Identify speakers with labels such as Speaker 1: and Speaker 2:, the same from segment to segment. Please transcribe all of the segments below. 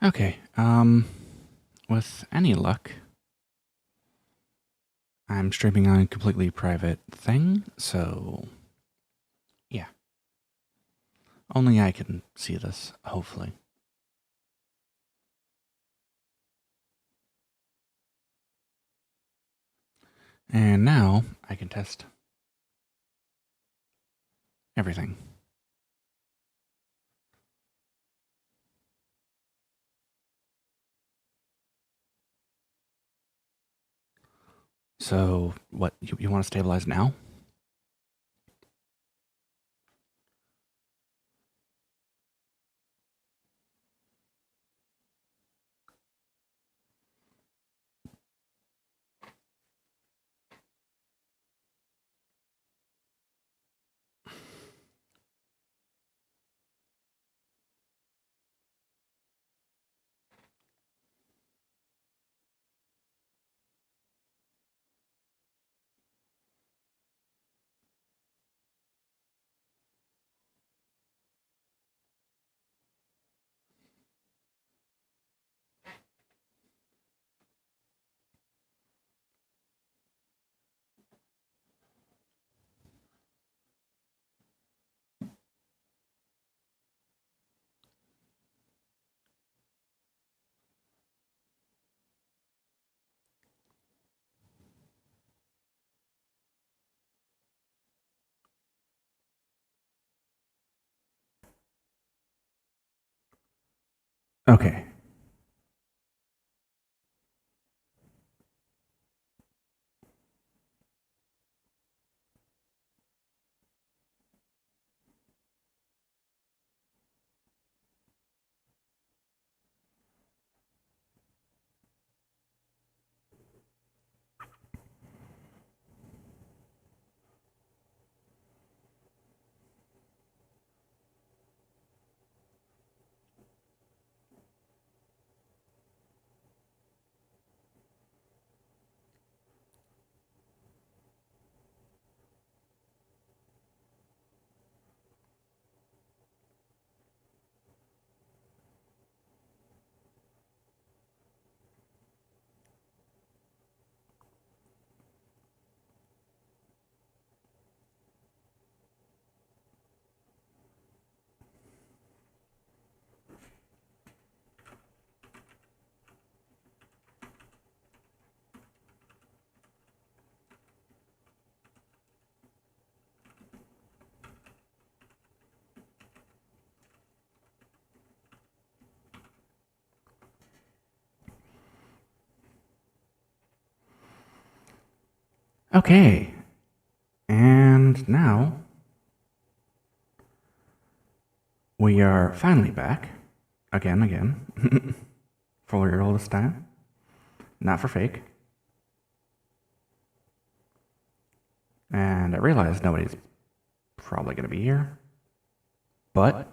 Speaker 1: Okay, with any luck, I'm streaming on a completely private thing, so yeah. Only I can see this, hopefully. And now I can test everything. So, what, you want to stabilize now? Okay. Okay. And now we are finally back. Again. For real this time. Not for fake. And I realize nobody's probably going to be here. But,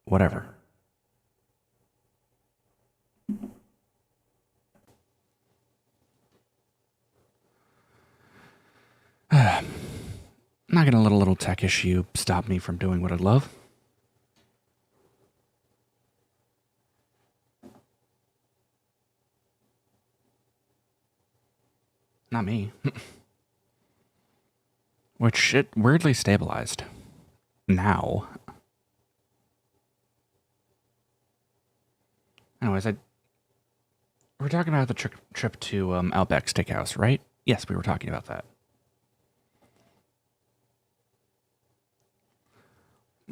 Speaker 1: whatever. Not gonna let a little tech issue stop me from doing what I love. Not me. Which it weirdly stabilized. Now. Anyways, we're talking about the trip to Outback Steakhouse, right? Yes, we were talking about that.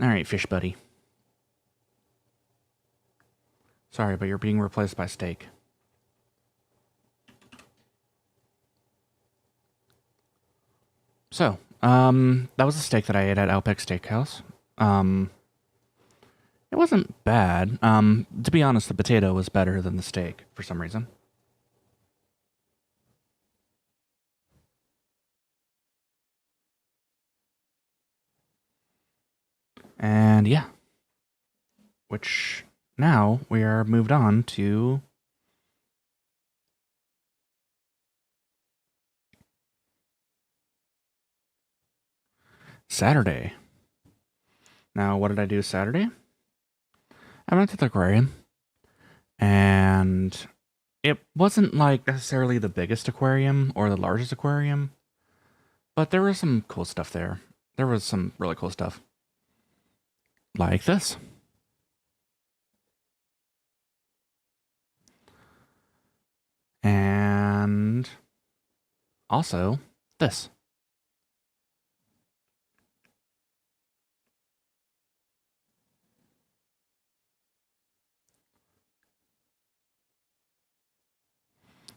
Speaker 1: All right, fish buddy. Sorry, but you're being replaced by steak. So, that was a steak that I ate at Outback Steakhouse. It wasn't bad. To be honest, the potato was better than the steak for some reason. And yeah. Which now we are moved on to Saturday. Now, what did I do Saturday? I went to the aquarium And it wasn't like necessarily the biggest aquarium or the largest aquarium, but there was some cool stuff there. There was some really cool stuff. Like this. And also this.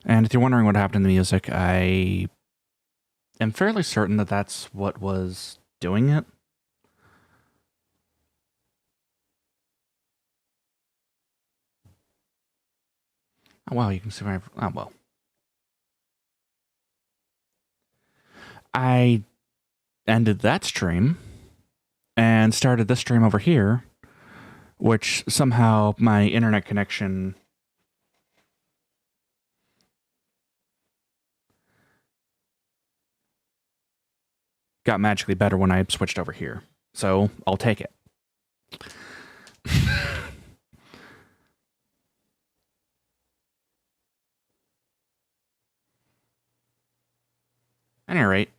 Speaker 1: And if you're wondering what happened in the music, I am fairly certain that that's what was doing it. Oh, wow, you can see my... Oh, well. I ended that stream and started this stream over here, which somehow my internet connection... got magically better when I switched over here. So I'll take it. At any rate,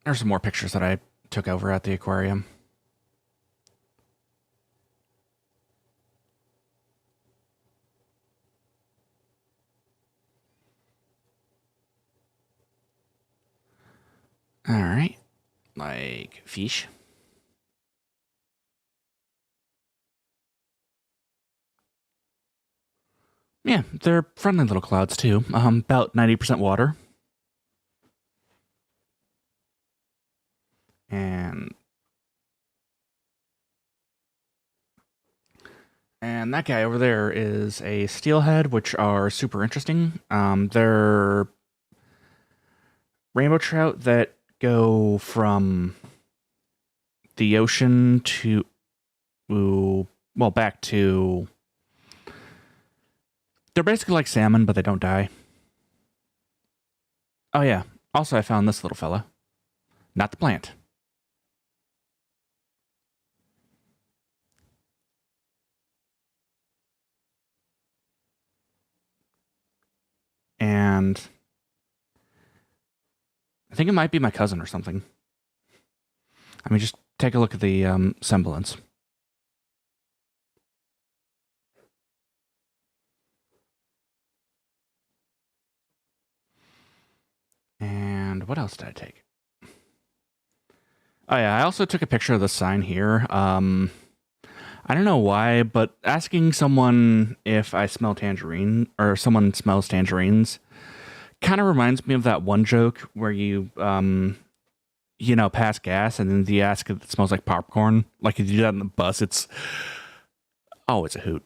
Speaker 1: there's some more pictures that I took over at the aquarium. All right. Like fish. Yeah, they're friendly little clouds too. About 90% water. And that guy over there is a steelhead, which are super interesting. They're rainbow trout that go from the ocean to, well, back to... They're basically like salmon, but they don't die. Oh yeah, also I found this little fella. Not the plant. And I think it might be my cousin or something. I mean, just take a look at the semblance. And what else did I take? Oh yeah, I also took a picture of the sign here. I don't know why, but asking someone if I smell tangerine or someone smells tangerines kind of reminds me of that one joke where you pass gas and then you ask if it smells like popcorn. Like if you do that on the bus, it's a hoot.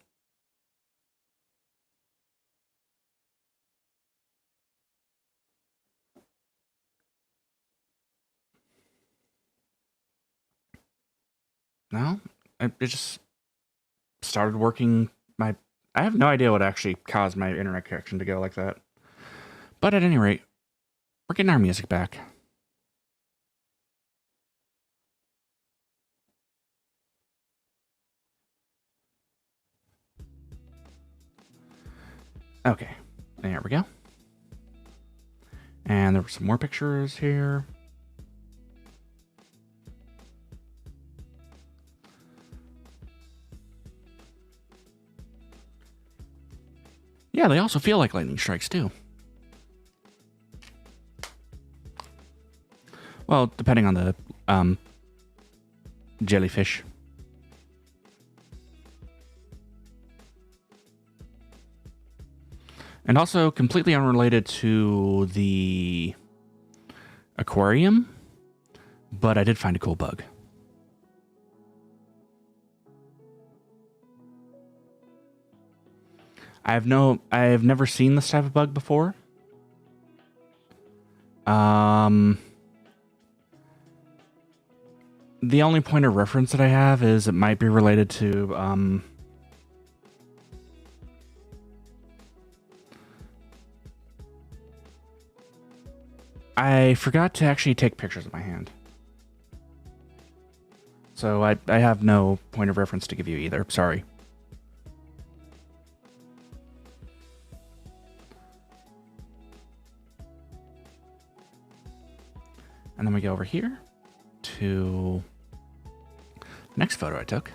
Speaker 1: No, it just started working. I have no idea what actually caused my internet connection to go like that. But at any rate, we're getting our music back. Okay, there we go. And there were some more pictures here. Yeah, they also feel like lightning strikes too. Well, depending on the jellyfish. And also completely unrelated to the aquarium, but I did find a cool bug. I have never seen this type of bug before. The only point of reference that I have is it might be related to I forgot to actually take pictures of my hand. So I have no point of reference to give you either. Sorry. And then we go over here to the next photo I took.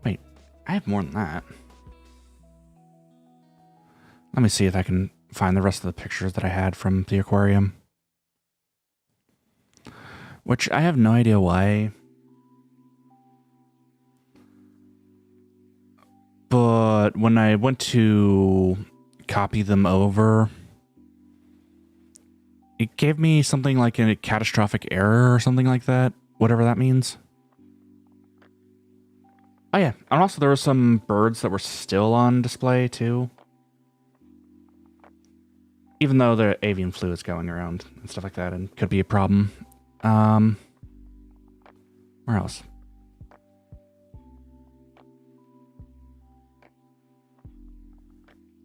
Speaker 1: Wait, I have more than that. Let me see if I can find the rest of the pictures that I had from the aquarium. Which I have no idea why. But when I went to copy them over, it gave me something like a catastrophic error or something like that. Whatever that means. Oh yeah, and also there were some birds that were still on display too. Even though the avian flu is going around and stuff like that and could be a problem. Where else?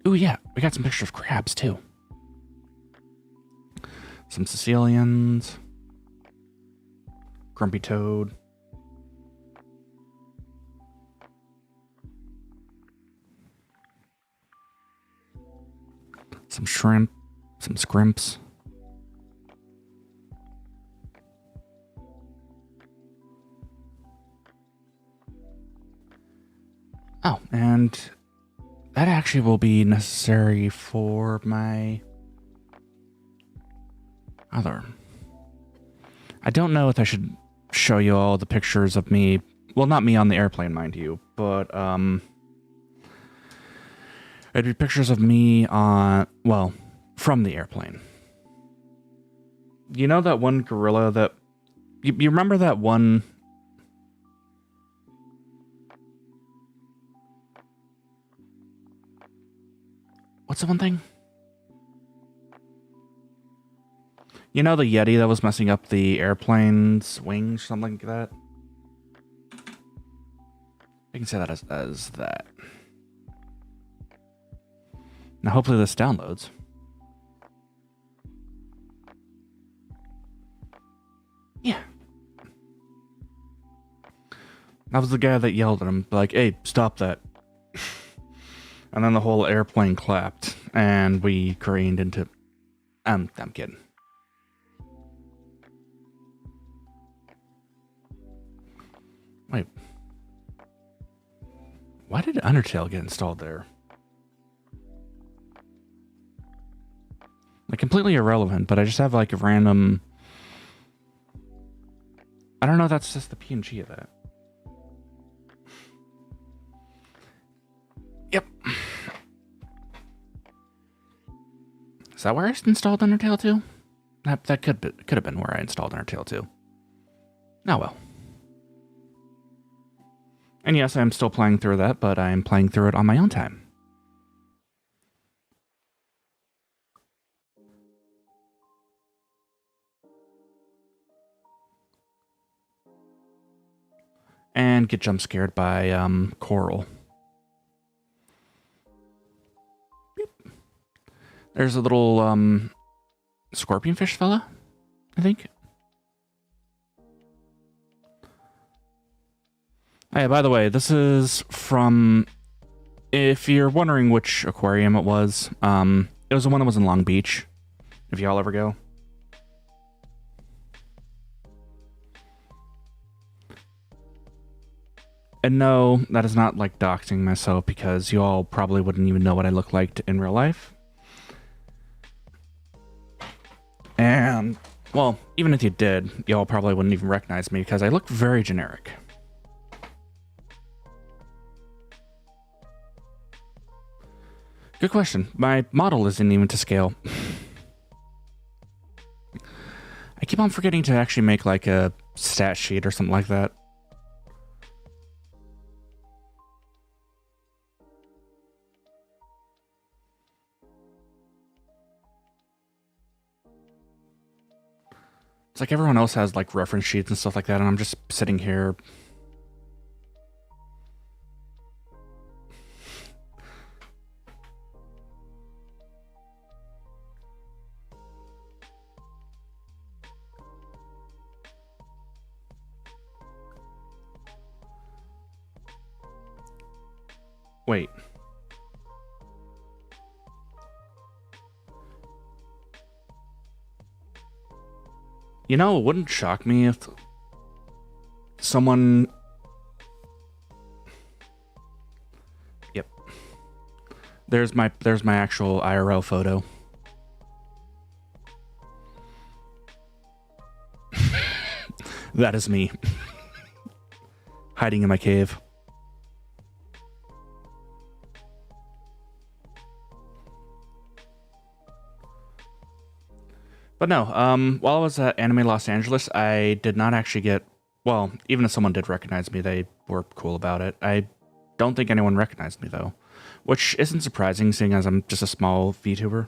Speaker 1: Ooh, yeah, we got some pictures of crabs too. Some Sicilians. Grumpy toad. Some shrimp. Some scrimps. Oh, and that actually will be necessary for my other. I don't know if I should show you all the pictures of me. Well, not me on the airplane, mind you, but it'd be pictures of me on, well, from the airplane. You know that one gorilla that you remember that one? What's the one thing? You know the Yeti that was messing up the airplane's wings, something like that? I can say that as that. Now hopefully this downloads. Yeah. That was the guy that yelled at him, like, hey, stop that. And then the whole airplane clapped, and we careened into... I'm kidding. Wait. Why did Undertale get installed there? Like, completely irrelevant, but I just have, like, a random... I don't know if that's just the PNG of that. Yep. Is that where I installed Undertale 2? That could have been where I installed Undertale 2. Oh well. And yes, I'm still playing through that, but I'm playing through it on my own time. And get jump scared by Coral. Beep. There's a little scorpionfish fella, I think. Hey, by the way, this is from, if you're wondering which aquarium it was the one that was in Long Beach, if y'all ever go. And no, that is not like doxing myself, because you all probably wouldn't even know what I look like in real life. And, well, even if you did, y'all probably wouldn't even recognize me, because I look very generic. Good question. My model isn't even to scale. I keep on forgetting to actually make like a stat sheet or something like that. It's like everyone else has like reference sheets and stuff like that, and I'm just sitting here. Wait. You know, it wouldn't shock me if someone... Yep. There's my actual IRL photo. That is me. Hiding in my cave. But no, while I was at Anime Los Angeles, I did not actually get... Well, even if someone did recognize me, they were cool about it. I don't think anyone recognized me, though. Which isn't surprising, seeing as I'm just a small VTuber.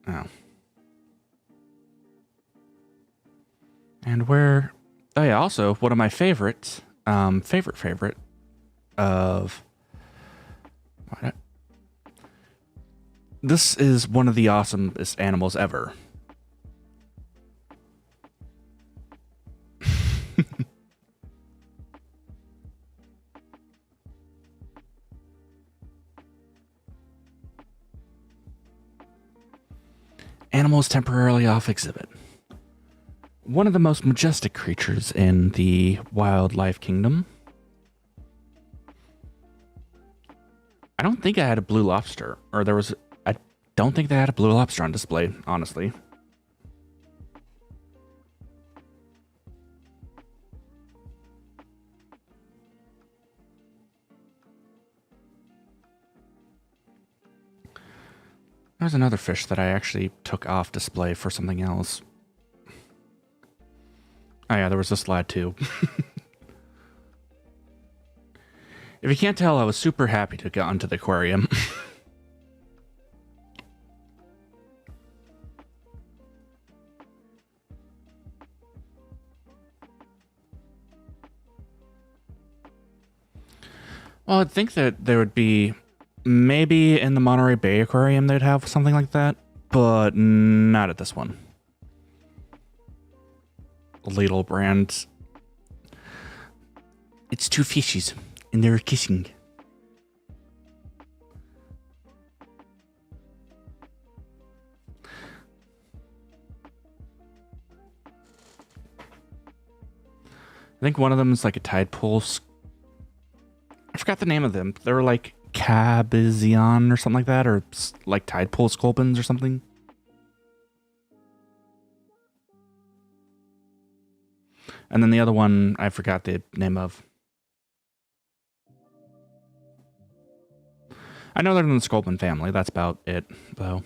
Speaker 1: Oh. And where... Oh yeah, also, one of my favorites, favorite of... What? This is one of the awesomest animals ever. Animals temporarily off exhibit. One of the most majestic creatures in the wildlife kingdom. I don't think I had a blue lobster, or there was... I don't think they had a blue lobster on display, honestly. There's another fish that I actually took off display for something else. Oh yeah, there was this slide too. If you can't tell, I was super happy to get onto the aquarium. Well, I'd think that there would be... Maybe in the Monterey Bay Aquarium they'd have something like that, but not at this one. Ladle brand. It's two fishies, and they're kissing. I think one of them is like a tide pool. I forgot the name of them. They were like Cabizion or something like that, or like tide pool sculpins or something. And then the other one, I forgot the name of. I know they're in the sculpin family. That's about it, though.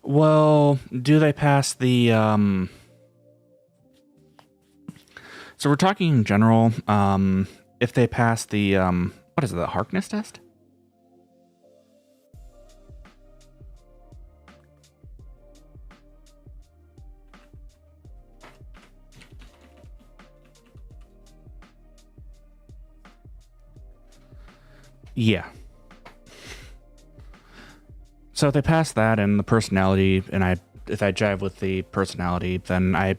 Speaker 1: Well, do they pass the... So we're talking in general, if they pass the, what is it, the Harkness test? Yeah. So if they pass that and the personality, and if I jive with the personality, then I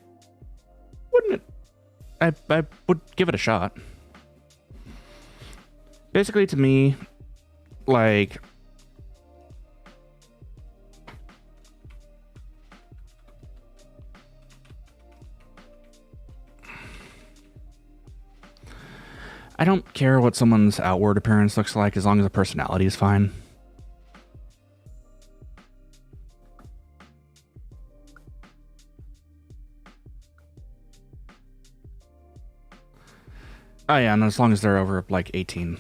Speaker 1: would give it a shot. Basically, to me, like... I don't care what someone's outward appearance looks like as long as the personality is fine. Oh yeah, and as long as they're over, like, 18.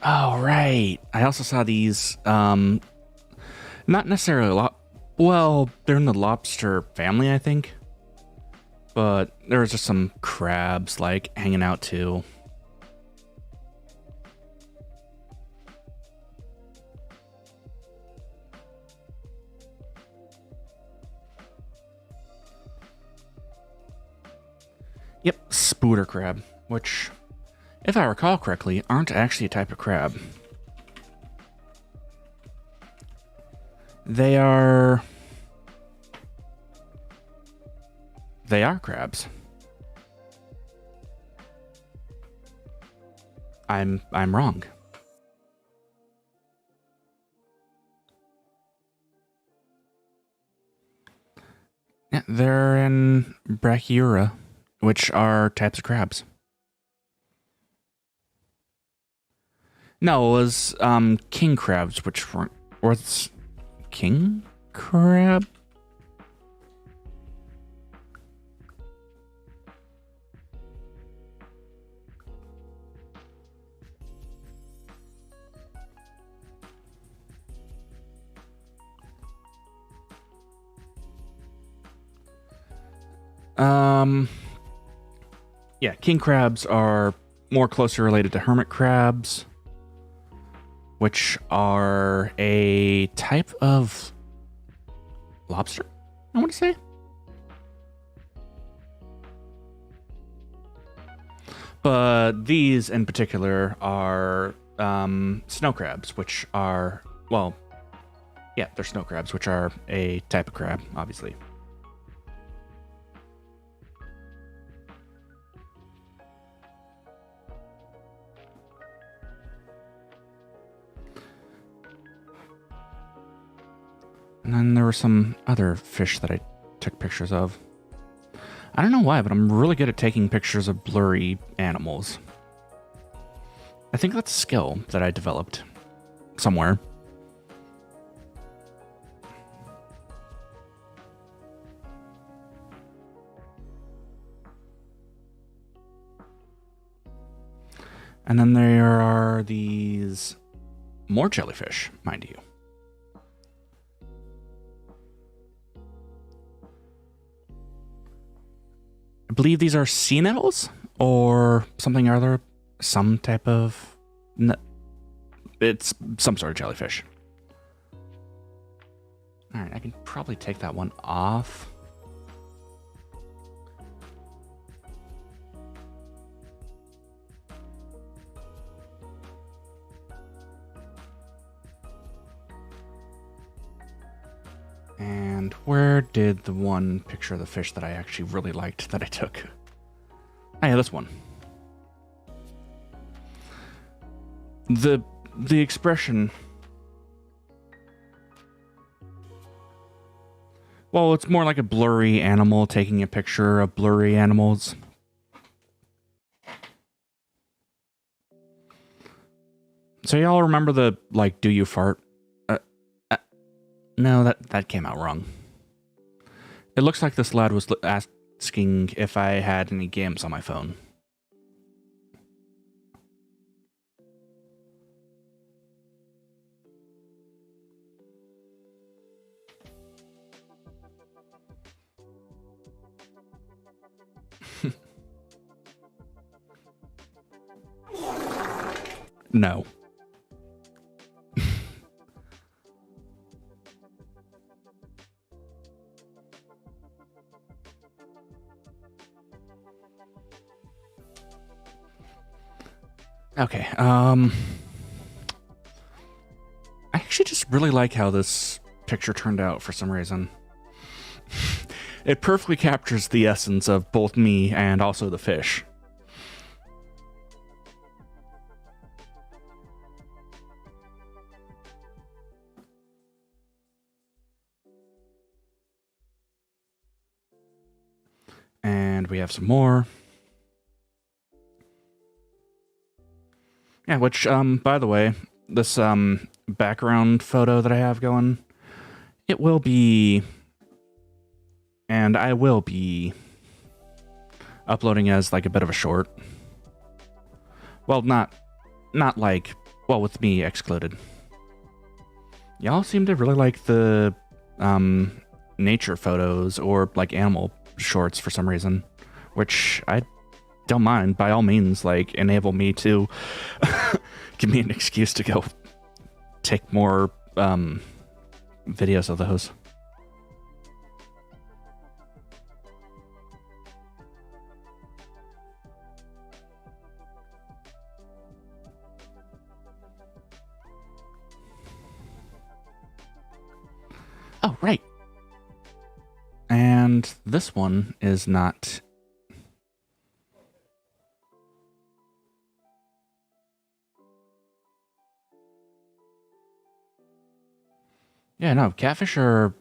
Speaker 1: Oh, right. I also saw these, not necessarily well, they're in the lobster family, I think. But there was just some crabs, like, hanging out, too. Yep, spooter crab, which, if I recall correctly, aren't actually a type of crab. They are crabs. I'm wrong. Yeah, they're in Brachyura, which are types of crabs. No, it was king crabs, which weren't. Or it's king crab? Yeah, king crabs are more closely related to hermit crabs, which are a type of lobster, I want to say. But these in particular are snow crabs, which are, well, yeah, they're snow crabs, which are a type of crab, obviously. And then there were some other fish that I took pictures of. I don't know why, but I'm really good at taking pictures of blurry animals. I think that's a skill that I developed somewhere. And then there are these more jellyfish, mind you. I believe these are sea nettles or something other, some type of, it's some sort of jellyfish. All right, I can probably take that one off. And where did the one picture of the fish that I actually really liked that I took? Oh yeah, this one. The expression... Well, it's more like a blurry animal taking a picture of blurry animals. So y'all remember the, like, do you fart? No, that came out wrong. It looks like this lad was asking if I had any games on my phone. No. Okay, I actually just really like how this picture turned out for some reason. It perfectly captures the essence of both me and also the fish. And we have some more. Yeah, which, by the way, this, background photo that I have going, it will be, and I will be uploading as, like, a bit of a short. Well, not like, well, with me excluded. Y'all seem to really like the, nature photos or, like, animal shorts for some reason, which I don't mind. By all means, like, enable me to give me an excuse to go take more videos of those. this one is not. Yeah, no, catfish are.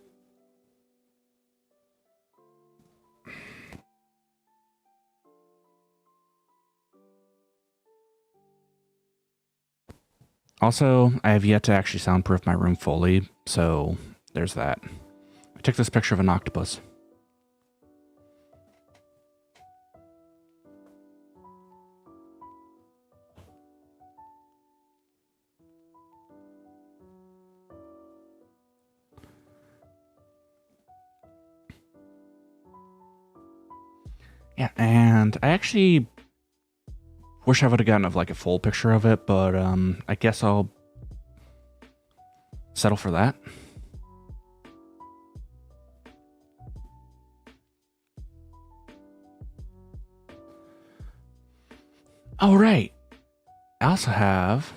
Speaker 1: Also, I have yet to actually soundproof my room fully, so there's that. I took this picture of an octopus. Yeah, and I actually wish I would have gotten like a full picture of it, but I guess I'll settle for that. Oh, right. I also have...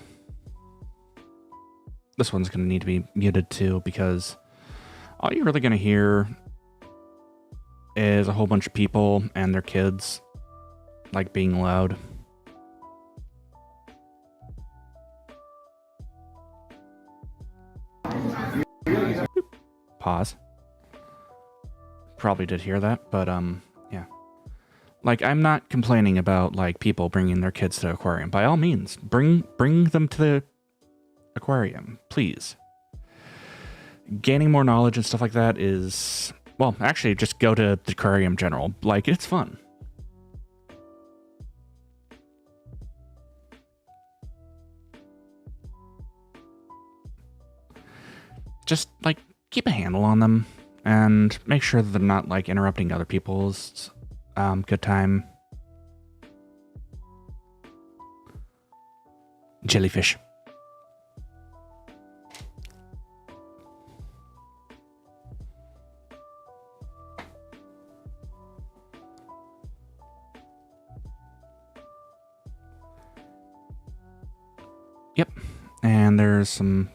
Speaker 1: This one's going to need to be muted too, because all you're really going to hear is a whole bunch of people and their kids, like, being loud. Pause. Probably did hear that, but, yeah. Like, I'm not complaining about, like, people bringing their kids to the aquarium. By all means, bring them to the aquarium, please. Gaining more knowledge and stuff like that is... Well, actually, just go to the aquarium in general. Like, it's fun. Just, like, keep a handle on them and make sure that they're not, like, interrupting other people's good time. Jellyfish. Yep. And there's some...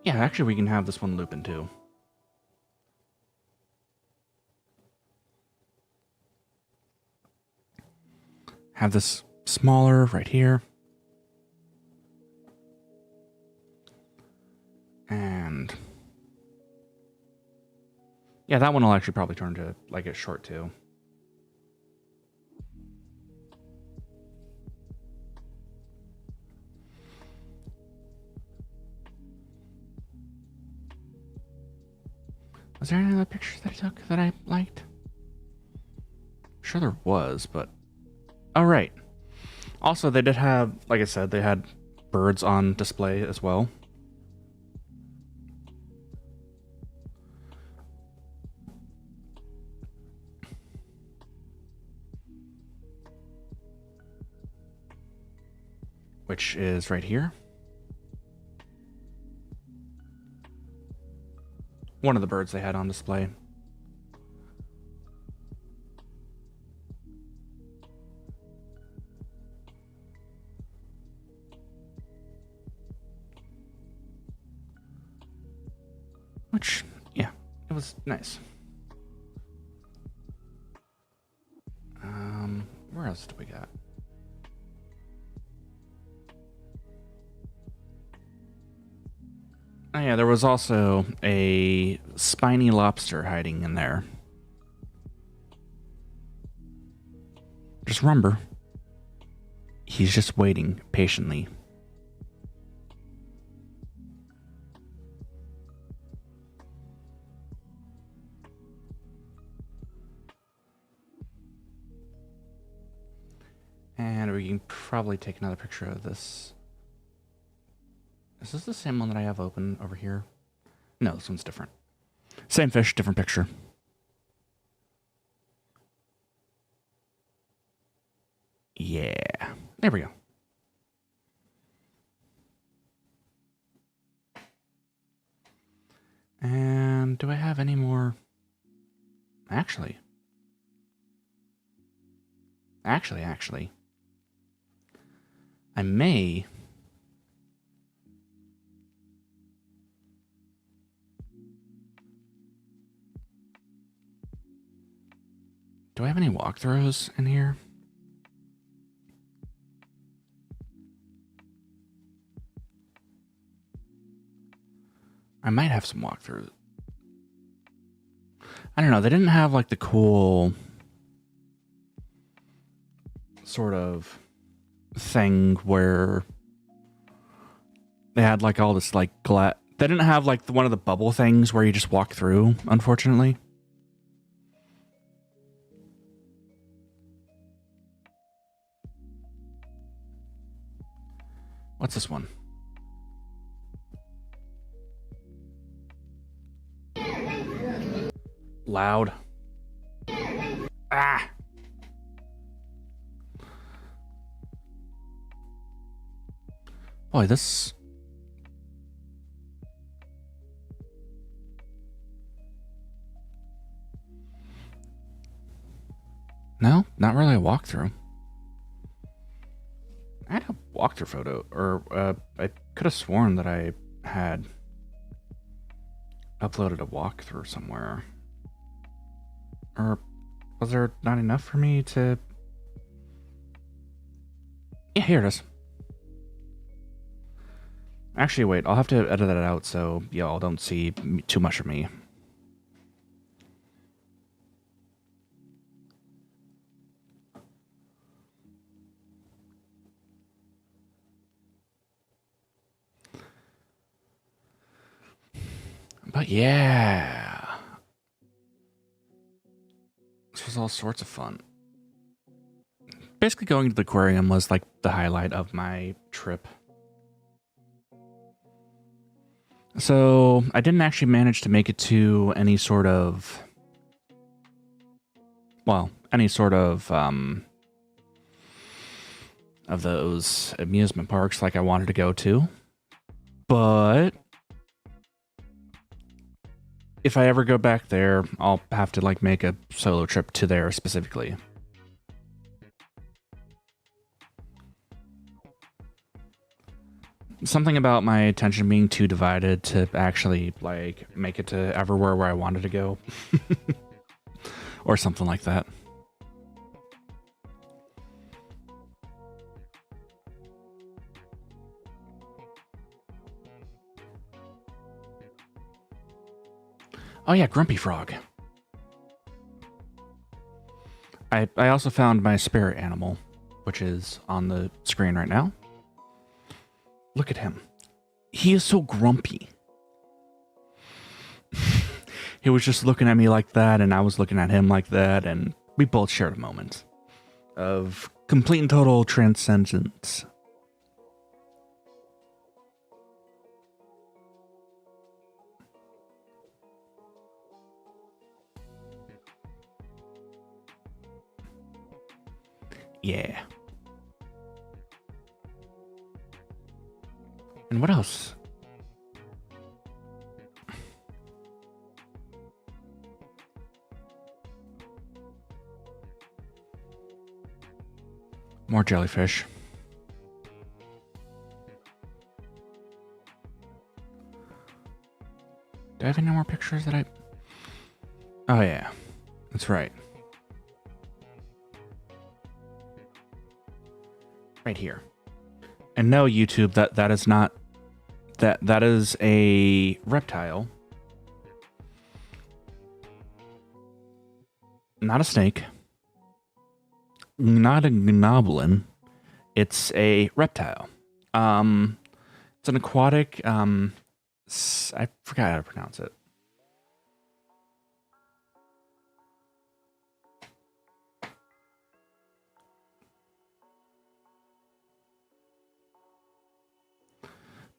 Speaker 1: Yeah, actually we can have this one looping too. Have this smaller right here. And... Yeah, that one will actually probably turn to, like, a short too. Was there any other pictures that I took that I liked? Sure there was, but... Oh, right. Also, they did have, like I said, they had birds on display as well. Which is right here. One of the birds they had on display. Which, yeah, it was nice. Where else do we got? Oh yeah, there was also a spiny lobster hiding in there. Just remember, he's just waiting patiently. And we can probably take another picture of this. Is this the same one that I have open over here? No, this one's different. Same fish, different picture. Yeah, there we go. And do I have any more? Actually. I may... Do I have any walkthroughs in here? I might have some walkthroughs. I don't know. They didn't have like the cool sort of thing where they had like all this like they didn't have like one of the bubble things where you just walk through, unfortunately. What's this one? Loud. Ah. Boy, this... No, not really a walkthrough. I had a walkthrough photo, or I could have sworn that I had uploaded a walkthrough somewhere. Or was there not enough for me to... Yeah, here it is. Actually, wait, I'll have to edit that out so y'all don't see too much of me. But yeah, this was all sorts of fun. Basically going to the aquarium was like the highlight of my trip. So I didn't actually manage to make it to any sort of, well, any sort of those amusement parks like I wanted to go to. But if I ever go back there, I'll have to like make a solo trip to there specifically. Something about my attention being too divided to actually like make it to everywhere where I wanted to go. Or something like that. Oh yeah, Grumpy Frog. I also found my spirit animal, which is on the screen right now. Look at him. He is so grumpy. He was just looking at me like that, and I was looking at him like that, and we both shared a moment of complete and total transcendence. Yeah. And what else? More jellyfish. Do I have any more pictures that I... Oh yeah, that's right. Right here. And no, YouTube, that is not... That is a reptile. Not a snake. Not a goblin. It's a reptile. It's an aquatic, I forgot how to pronounce it.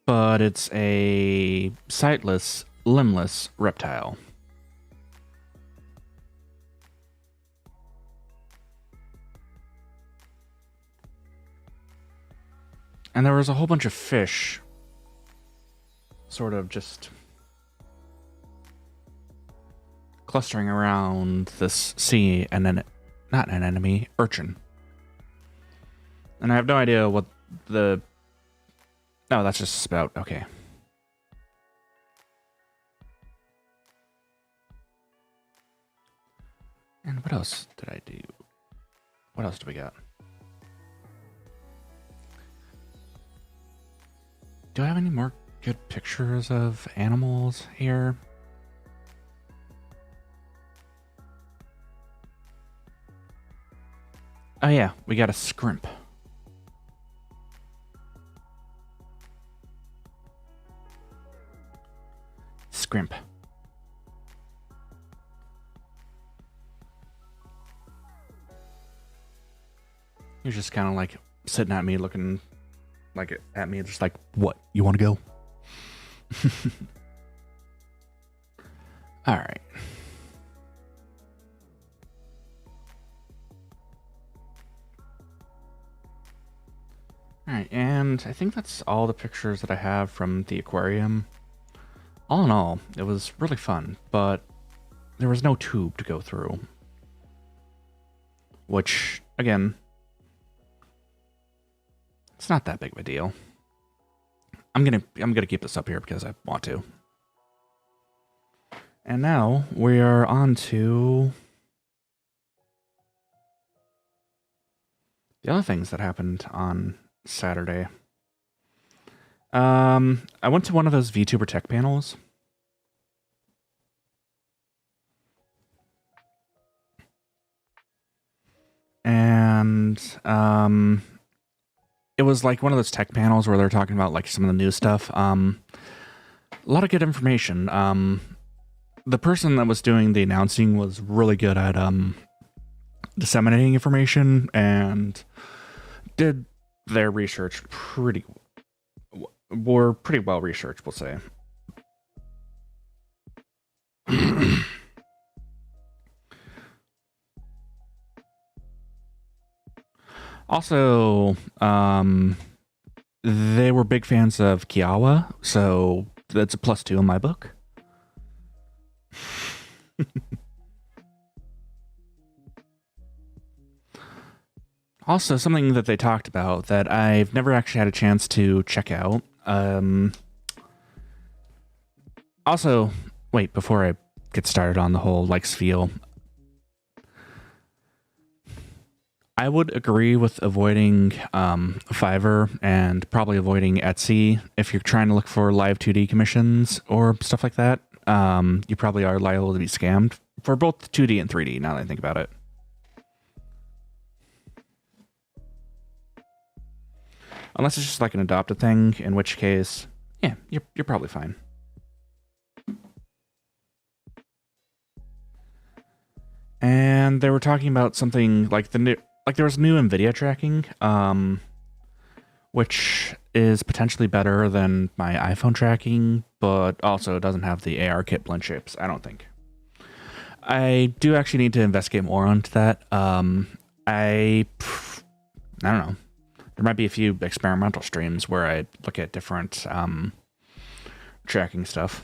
Speaker 1: But it's a sightless, limbless reptile. And there was a whole bunch of fish sort of just clustering around this sea, and then not an enemy, urchin. And I have no idea what the... No, that's just a spout. Okay. And what else did I do? What else do we got? Do I have any more good pictures of animals here? Oh yeah, we got a scrimp. Scrimp. He was just kind of like sitting at me, looking like at me, just like, what? You want to go? All right. All right, and I think that's all the pictures that I have from the aquarium. All in all, it was really fun, but there was no tube to go through. Which, again, it's not that big of a deal. I'm gonna keep this up here because I want to. And now we are on to the other things that happened on Saturday. I went to one of those Vtuber tech panels. And it was like one of those tech panels where they're talking about like some of the new stuff. A lot of good information. The person that was doing the announcing was really good at disseminating information and did their research pretty well researched, we'll say. Also, they were big fans of Kiawa, so that's a +2 in my book. Also, something that they talked about that I've never actually had a chance to check out. Also, wait, before I get started on the whole like spiel, I would agree with avoiding Fiverr and probably avoiding Etsy if you're trying to look for live 2D commissions or stuff like that. You probably are liable to be scammed for both 2D and 3D, now that I think about it. Unless it's just like an adopted thing, in which case, yeah, you're probably fine. And they were talking about something like there was new NVIDIA tracking, which is potentially better than my iPhone tracking, but also doesn't have the ARKit blend shapes, I don't think. I do actually need to investigate more onto that. I don't know. There might be a few experimental streams where I look at different tracking stuff.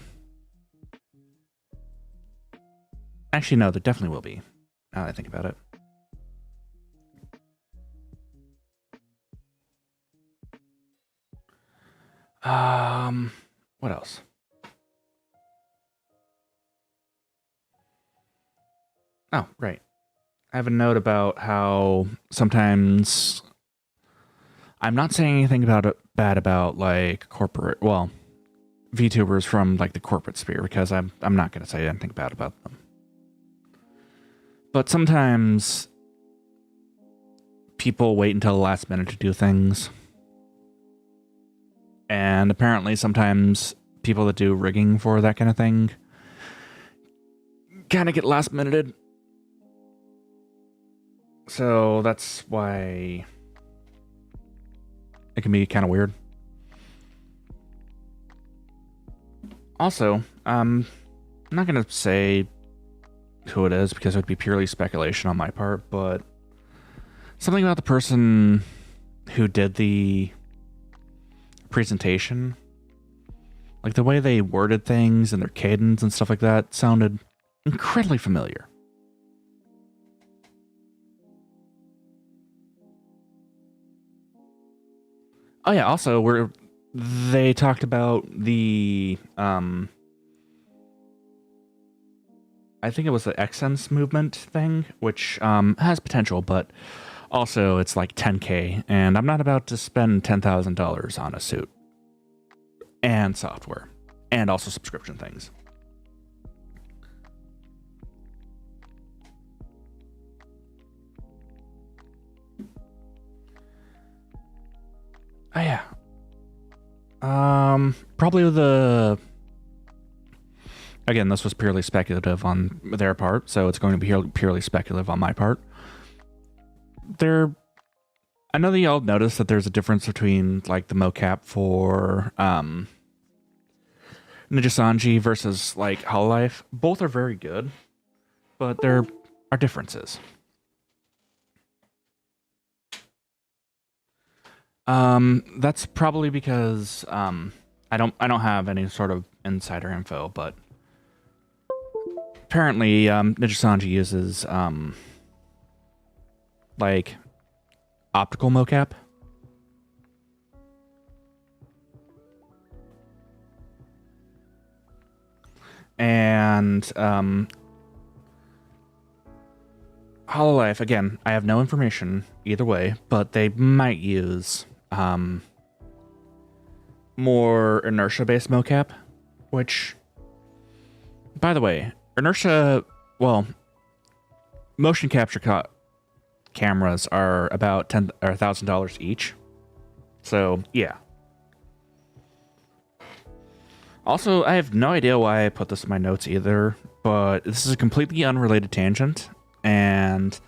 Speaker 1: Actually, no, there definitely will be, now that I think about it. What else? Oh, right. I have a note about how sometimes I'm not saying anything bad about like corporate, well, VTubers from like the corporate sphere, because I'm not going to say anything bad about them. But sometimes people wait until the last minute to do things. And apparently sometimes people that do rigging for that kind of thing kind of get last minuted. So that's why it can be kind of weird. Also, I'm not going to say who it is because it would be purely speculation on my part, but something about the person who did the presentation, like the way they worded things and their cadence and stuff like that, sounded incredibly familiar. Oh yeah, also they talked about the I I think it was the X-Sense movement thing, which has potential, but also it's like 10K, and I'm not about to spend $10,000 on a suit and software and also subscription things. Oh yeah. Probably again, this was purely speculative on their part, so it's going to be purely speculative on my part. I know that y'all noticed that there's a difference between like the mocap for Ninja Sanji versus like Hololive. Both are very good, but there are differences. That's probably because I don't have any sort of insider info, but apparently Ninja Sanji uses like optical mocap. And Hololive, again, I have no information either way, but they might use more inertia-based mocap, which, by the way, inertia, well, motion capture cameras are about $10 or $1,000 each. So, yeah. Also, I have no idea why I put this in my notes either, but this is a completely unrelated tangent and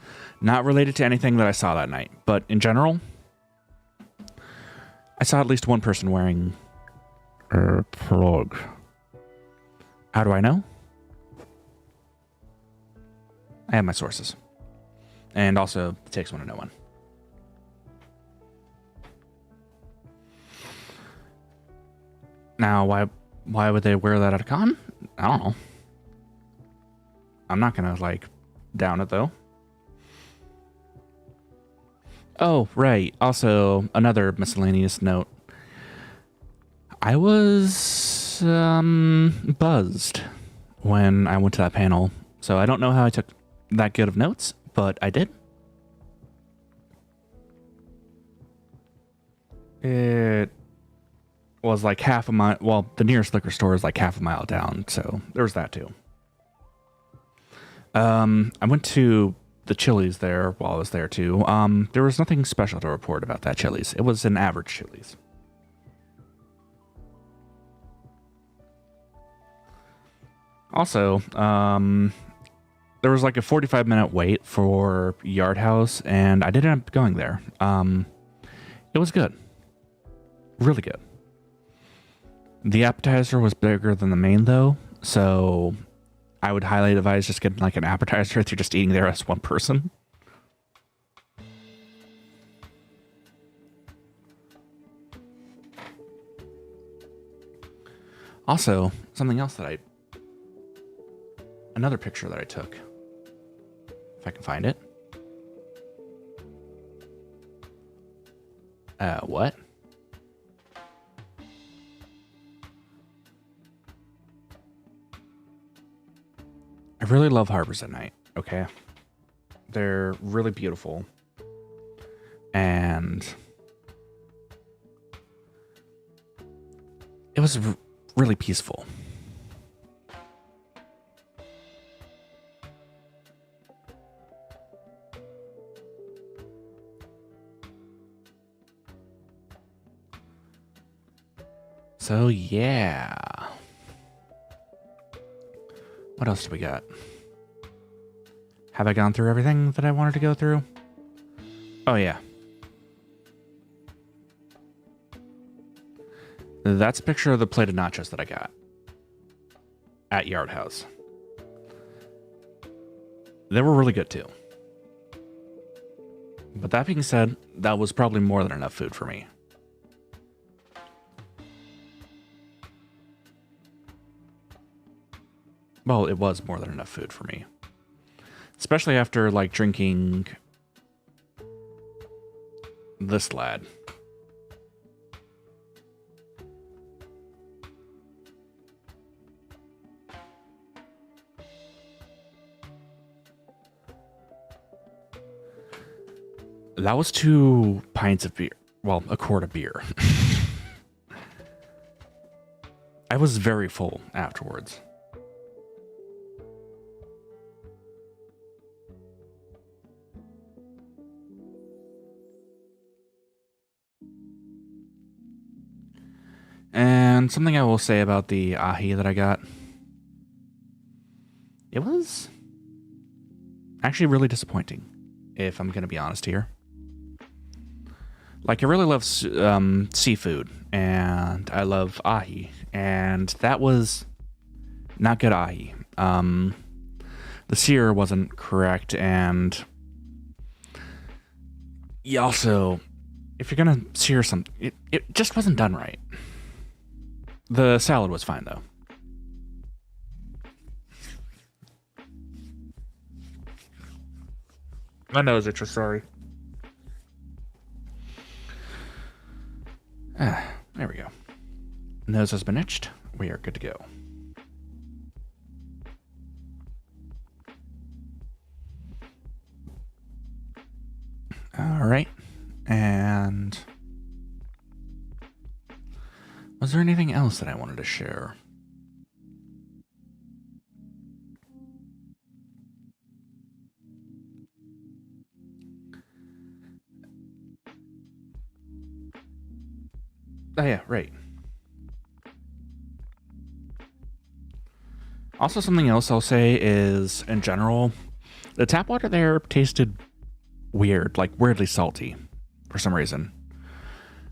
Speaker 1: not related to anything that I saw that night. But in general, I saw at least one person wearing a plug. How do I know? I have my sources. And also, it takes one to know one. Now, why would they wear that at a con? I don't know. I'm not gonna, like, down it, though. Oh, right. Also, another miscellaneous note. I was buzzed when I went to that panel, so I don't know how I took that good of notes, but I did. It was like half a mile. Well, the nearest liquor store is like half a mile down, so there was that too. I went to the Chili's there while I was there too. There was nothing special to report about that Chili's. It was an average Chili's. Also, there was like a 45-minute wait for Yard House, and I didn't end up going there. It was good. Really good. The appetizer was bigger than the main, though, so I would highly advise just getting like an appetizer if you're just eating there as one person. Also, something else that another picture that I took, if I can find it. What? I really love harbors at night, okay? They're really beautiful. And it was really peaceful. So, yeah. What else do we got? Have I gone through everything that I wanted to go through? Oh, yeah. That's a picture of the plate of nachos that I got at Yard House. They were really good, too. But that being said, that was probably more than enough food for me. Well, it was more than enough food for me. Especially after, like, drinking this lad. That was 2 pints of beer. Well, a quart of beer. I was very full afterwards. And something I will say about the ahi that I got. It was actually really disappointing, if I'm going to be honest here. Like, I really love seafood, and I love ahi, and that was not good ahi. The sear wasn't correct, and you also, if you're going to sear something, it just wasn't done right. The salad was fine, though. My nose itches, sorry. There we go. Nose has been itched. We are good to go. All right. And was there anything else that I wanted to share? Oh, yeah, right. Also, something else I'll say is, in general, the tap water there tasted weird, like weirdly salty for some reason.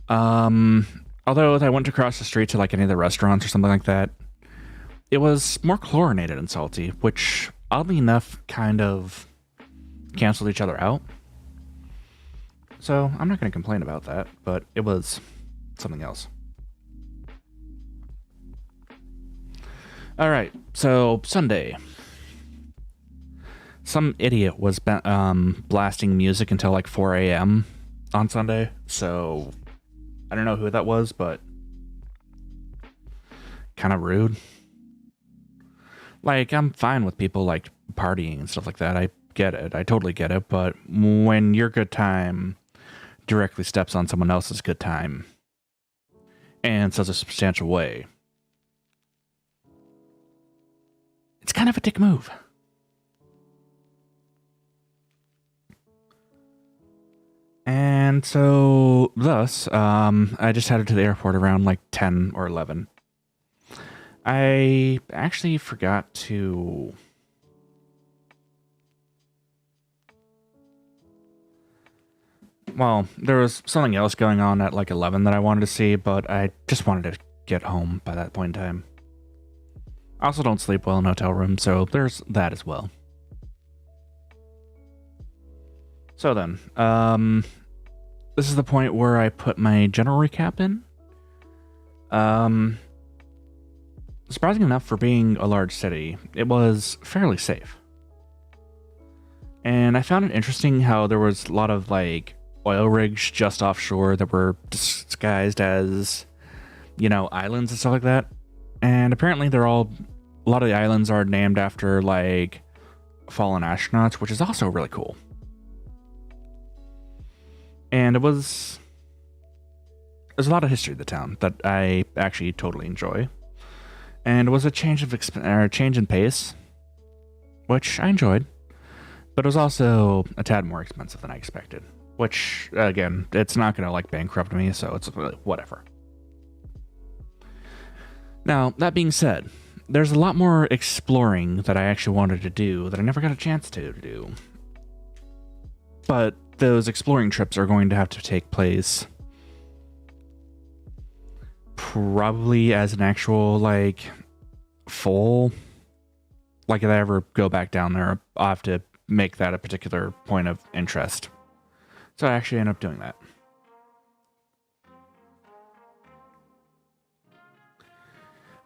Speaker 1: Although if I went across the street to like any of the restaurants or something like that, it was more chlorinated and salty, which oddly enough kind of canceled each other out. So I'm not going to complain about that, but it was something else. All right, so Sunday. Some idiot was blasting music until like 4 a.m. on Sunday, so I don't know who that was, but kind of rude. Like, I'm fine with people like partying and stuff like that. I get it. I totally get it. But when your good time directly steps on someone else's good time and such a substantial way, it's kind of a dick move. And so, thus, I just headed to the airport around like 10 or 11. I actually forgot to... Well, there was something else going on at like 11 that I wanted to see, but I just wanted to get home by that point in time. I also don't sleep well in a hotel room, so there's that as well. So then, this is the point where I put my general recap in. Surprising enough, for being a large city, it was fairly safe. And I found it interesting how there was a lot of like oil rigs just offshore that were disguised as, you know, islands and stuff like that. And apparently a lot of the islands are named after like fallen astronauts, which is also really cool. And there's a lot of history of the town that I actually totally enjoy. And it was a change in pace, which I enjoyed. But it was also a tad more expensive than I expected. Which, again, it's not going to like bankrupt me, so it's whatever. Now, that being said, there's a lot more exploring that I actually wanted to do that I never got a chance to do. But those exploring trips are going to have to take place probably as an actual, like, full... Like, if I ever go back down there, I'll have to make that a particular point of interest. So I actually end up doing that.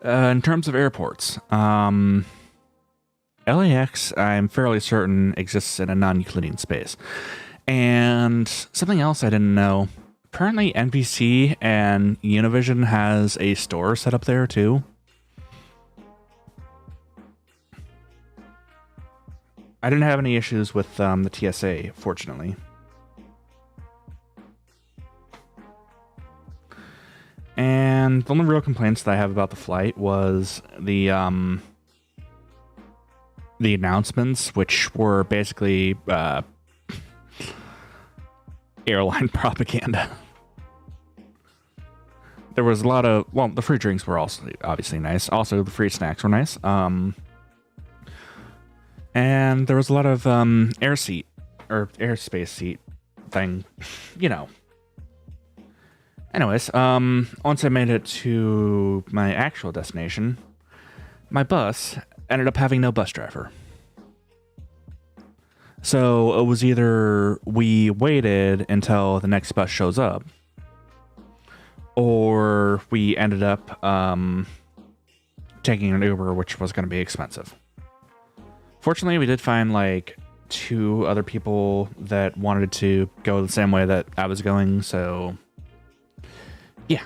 Speaker 1: In terms of airports, LAX, I'm fairly certain, exists in a non-Euclidean space. And something else I didn't know, apparently NBC and Univision has a store set up there too. I didn't have any issues with the TSA, fortunately. And the only real complaints that I have about the flight was the announcements, which were basically airline propaganda. There was a lot of, well, the free drinks were also obviously nice. Also, the free snacks were nice. And there was a lot of airspace seat thing, you know. Anyways, once I made it to my actual destination, my bus ended up having no bus driver. So it was either we waited until the next bus shows up, or we ended up taking an Uber, which was going to be expensive. Fortunately, we did find like 2 other people that wanted to go the same way that I was going, so yeah.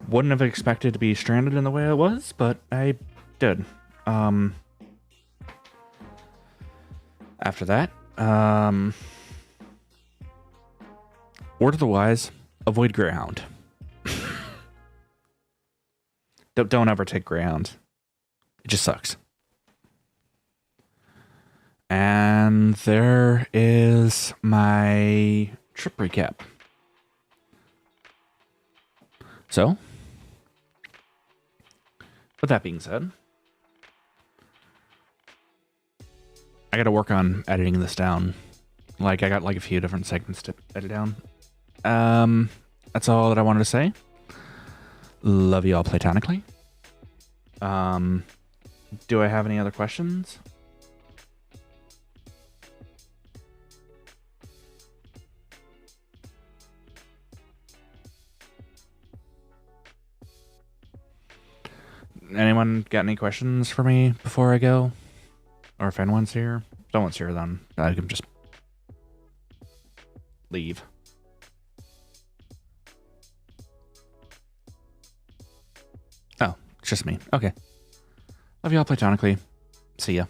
Speaker 1: Wouldn't have expected to be stranded in the way I was, but I did. After that, word of the wise, avoid Greyhound. Don't ever take Greyhound. It just sucks. And there is my trip recap. So, with that being said, I got to work on editing this down. Like, I got like a few different segments to edit down. That's all that I wanted to say. Love you all platonically. Do I have any other questions? Anyone got any questions for me before I go? Or if anyone's here? If no one's here, then I can just leave. Oh, it's just me. Okay. Love you all platonically. See ya.